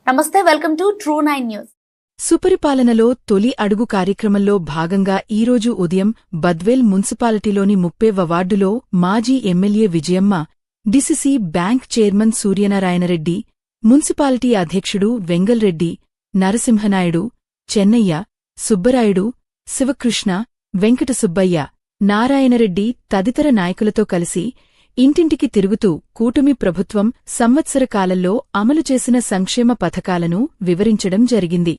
నమస్తే, welcome to true 9 news. సుపరిపాలనలో తొలి అడుగు కార్యక్రమంలో భాగంగా ఈరోజు ఉదయం బద్వేల్ మున్సిపాలిటీలోని 30వ వార్డులో మాజీ MLA Vijayamma, DCC bank chairman Suryanarayana Reddy, municipality అధ్యక్షుడు వెంగల్రెడ్డి, నరసింహనాయుడు, చెన్నయ్య, సుబ్బరాయుడు, శివకృష్ణ, వెంకట సుబ్బయ్య, నారాయణరెడ్డి తదితర నాయకులతో కలిసి ఇంటింటికి తిరుగుతూ కూటమి ప్రభుత్వం సంవత్సర కాలంలో అమలు చేసిన సంక్షేమ పథకాలను వివరించడం జరిగింది.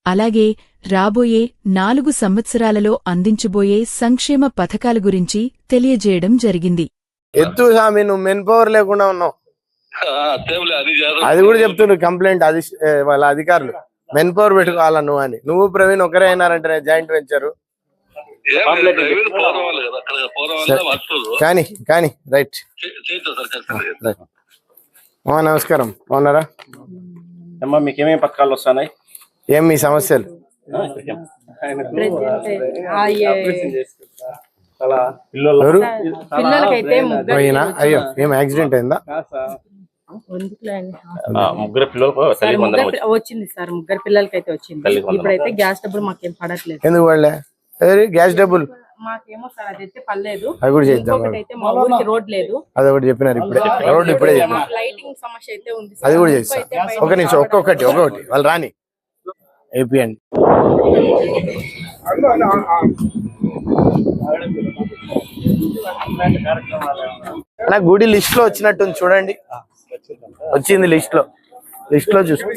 అలాగే రాబోయే 4 సంవత్సరాలలో అందించబోయే సంక్షేమ పథకాల గురించి తెలియజేయడం జరిగింది. ఎత్తు స్వామి, నువ్వు మెన్ పవర్ లేకుండా ఉన్నావు. అది కూడా చెప్తున్నారు కంప్లైంట్, అది వాళ్ళ అధికారులు మెన్ పవర్ పెట్టుకోవాలా నువ్వు అని. నువ్వు ప్రవీణ్ ఒకరే అయినారంటే జాయింట్ వెంచరు. కానీ కానీ రైట్. నమస్కారం, బాగున్నారా? అమ్మా, మీకు ఏమేమి పథకాలు వస్తున్నాయి? ఏం మీ సమస్యలు? అయ్యో, ఏం యాక్సిడెంట్ అయిందా? ముగ్గురు పిల్లలకు వచ్చింది సార్, ముగ్గురు పిల్లలకి అయితే వచ్చింది. ఇప్పుడైతే గ్యాస్ డబ్బులు మాకేం పడట్లేదు. ఎందుకు పడలే? గ్యాస్ డబ్బులు మాకేమో సార్ అదైతే పర్లేదు. అది కూడా చేద్దాం. మా ఊరికి రోడ్ లేదు, అది ఒకటి చెప్పినారు ఇప్పుడే. రోడ్డు ఇప్పుడే చెప్పినారు. లైటింగ్ సమస్య అయితే ఉంది, అది కూడా చేస్తాం. ఒక నిమిషం, ఒక్కొక్కటి వాళ్ళు రాని అయిపోయండి. నా గుడి లిస్ట్ లో వచ్చినట్టుంది చూడండి. వచ్చింది లిస్ట్ లో చూసుకో.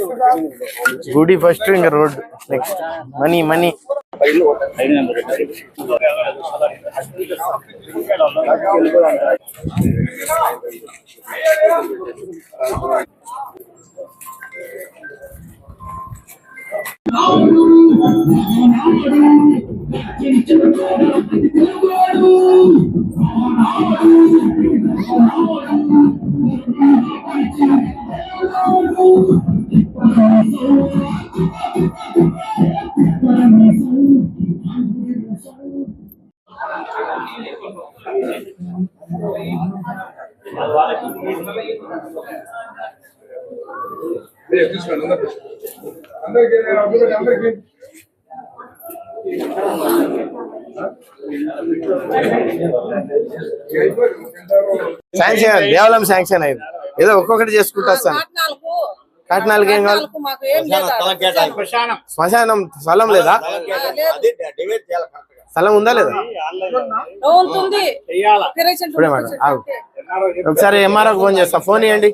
గుడి ఫస్ట్, ఇంకా రోడ్డు నెక్స్ట్. మనీ శాంక్షన్, దేవాలయం శాంక్షన్ అయింది. ఏదో ఒక్కొక్కటి చేసుకుంటా వస్తాను. కాకినాడకి ఏం కావాలి? శ్మశానం స్థలం లేదా? స్థలం ఉందా లేదా? ఇప్పుడే మేడం, ఒకసారి ఎంఆర్ఓకి ఫోన్ చేస్తా. ఫోన్ ఇవ్వండి.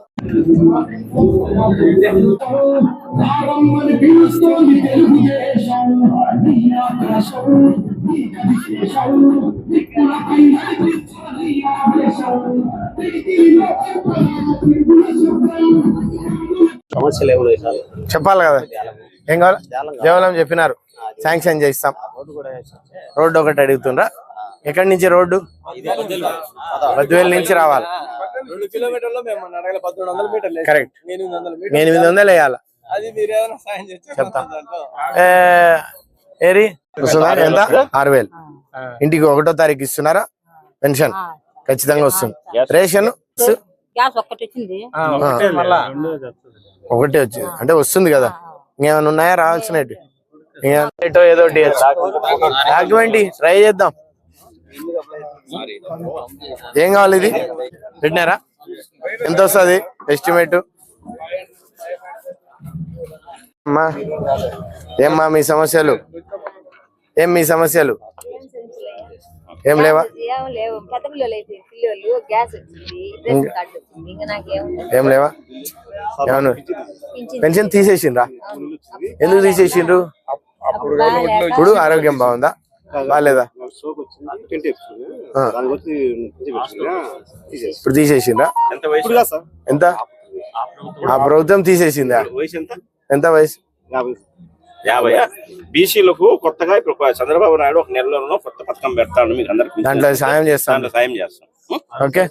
చెప్పాలి కదా, ఏం కావాలి? దేవాలయం చెప్పినారు, శాంక్షన్ చేస్తాం. రోడ్డు ఒకటి అడుగుతుండ్రా? ఎక్కడి నుంచి రోడ్డు? బద్వేల్ నుంచి రావాలి. కరెక్ట్, 800 వేయాల. చెప్తా. ఏరి ఎంత? 6000. ఇంటికి 1వ తారీఖు ఇస్తున్నారా పెన్షన్? ఖచ్చితంగా వస్తుంది. రేషన్ ఒకటే వచ్చింది అంటే వస్తుంది కదా. ఇంకేమైనా ఉన్నాయా రావాల్సినవి? ఏదో డాక్యుమెంట్ ట్రై చేద్దాం. ఏం కావాలి? ఇది పెట్టినారా? ఎంత వస్తుంది ఎస్టిమేట్? అమ్మా, ఏమ్మా మీ సమస్యలు? మీ సమస్యలు ఏం లేవా? ఏం లేవా? ఏమన్నా పెన్షన్ తీసేసిండ్రా? ఎందుకు తీసేసిండ్రు? ఇప్పుడు ఆరోగ్యం బాగుందా బాగాలేదా? ఇప్పుడు తీసేసిండ్రా? ఎంత? ఆ ప్రభుత్వం తీసేసిందా? ఎంత వయసు? 50. బీసీలకు కొత్తగా ఇప్పుడు చంద్రబాబు నాయుడు ఒక నెలలోనో కొత్త పథకం పెడతాను, మీకు అందరికి దాంట్లో సాయం చేస్తాను. ఓకే.